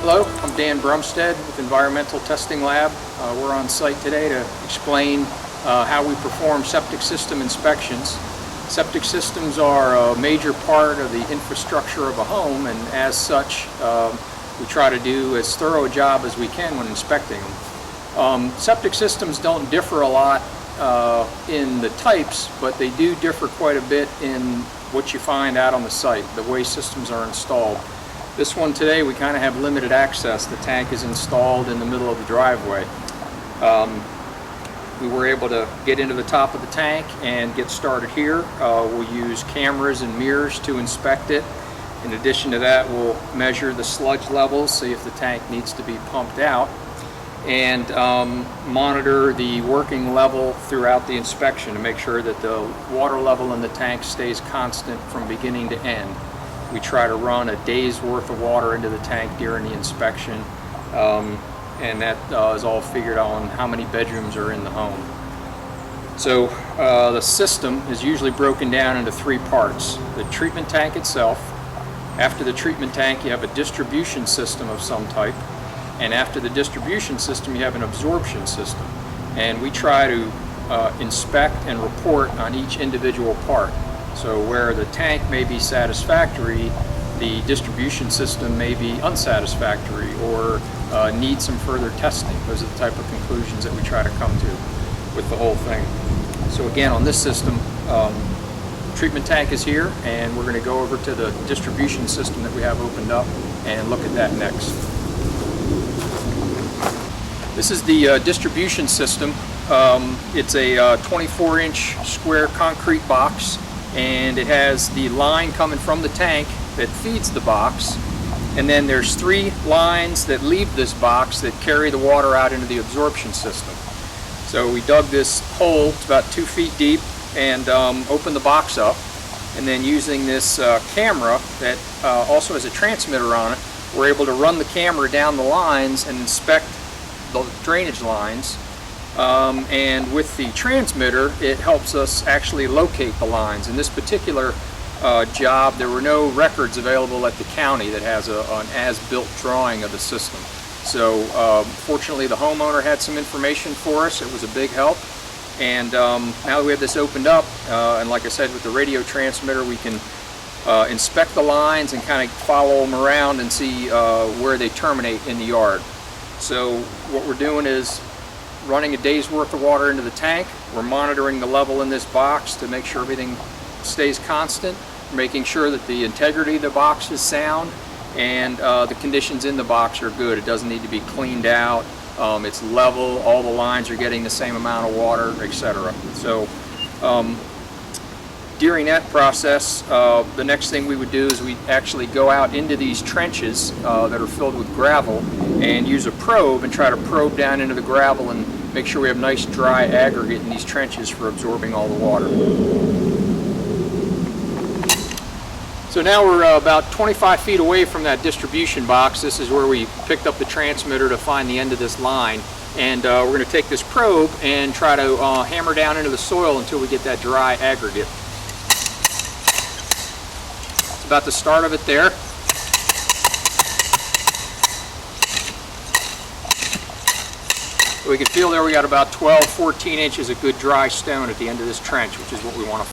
Hello, I'm Dan Brumstead with Environmental Testing Lab. We're on site today to explain how we perform septic system inspections. Septic systems are a major part of the infrastructure of a home, and as such we try to do as thorough a job as we can when inspecting them. Septic systems don't differ a lot in the types, but they do differ quite a bit in what you find out on the site, the way systems are installed. This one today, we kind of have limited access. The tank is installed in the middle of the driveway. We were able to get into the top of the tank and get started here. We'll use cameras and mirrors to inspect it. In addition to that, we'll measure the sludge levels, see if the tank needs to be pumped out, and monitor the working level throughout the inspection to make sure that the water level in the tank stays constant from beginning to end. We try to run a day's worth of water into the tank during the inspection, and that is all figured on how many bedrooms are in the home. So the system is usually broken down into three parts. The treatment tank itself. After the treatment tank, you have a distribution system of some type, and after the distribution system, you have an absorption system. And we try to inspect and report on each individual part. So where the tank may be satisfactory, the distribution system may be unsatisfactory or need some further testing. Those are the type of conclusions that we try to come to with the whole thing. So again, on this system, treatment tank is here, and we're going to go over to the distribution system that we have opened up and look at that next. This is the distribution system. It's a 24-inch square concrete box, and it has the line coming from the tank that feeds the box, and then there's three lines that leave this box that carry the water out into the absorption system. So we dug this hole, it's about 2 feet deep, and opened the box up, and then using this camera that also has a transmitter on it, we're able to run the camera down the lines and inspect the drainage lines. And with the transmitter, it helps us actually locate the lines. In this particular job, there were no records available at the county that has an as-built drawing of the system. So fortunately, the homeowner had some information for us. It was a big help. And now that we have this opened up, and like I said, with the radio transmitter, we can inspect the lines and kind of follow them around and see where they terminate in the yard. So what we're doing is running a day's worth of water into the tank. We're monitoring the level in this box to make sure everything stays constant, making sure that the integrity of the box is sound, and the conditions in the box are good. It doesn't need to be cleaned out. It's level, all the lines are getting the same amount of water, etc. So during that process, the next thing we would do is we actually go out into these trenches that are filled with gravel and use a probe and try to probe down into the gravel and make sure we have nice dry aggregate in these trenches for absorbing all the water. So now we're about 25 feet away from that distribution box. This is where we picked up the transmitter to find the end of this line. And we're going to take this probe and try to hammer down into the soil until we get that dry aggregate. It's about the start of it there. We can feel there we got about 12-14 inches of good dry stone at the end of this trench, which is what we want to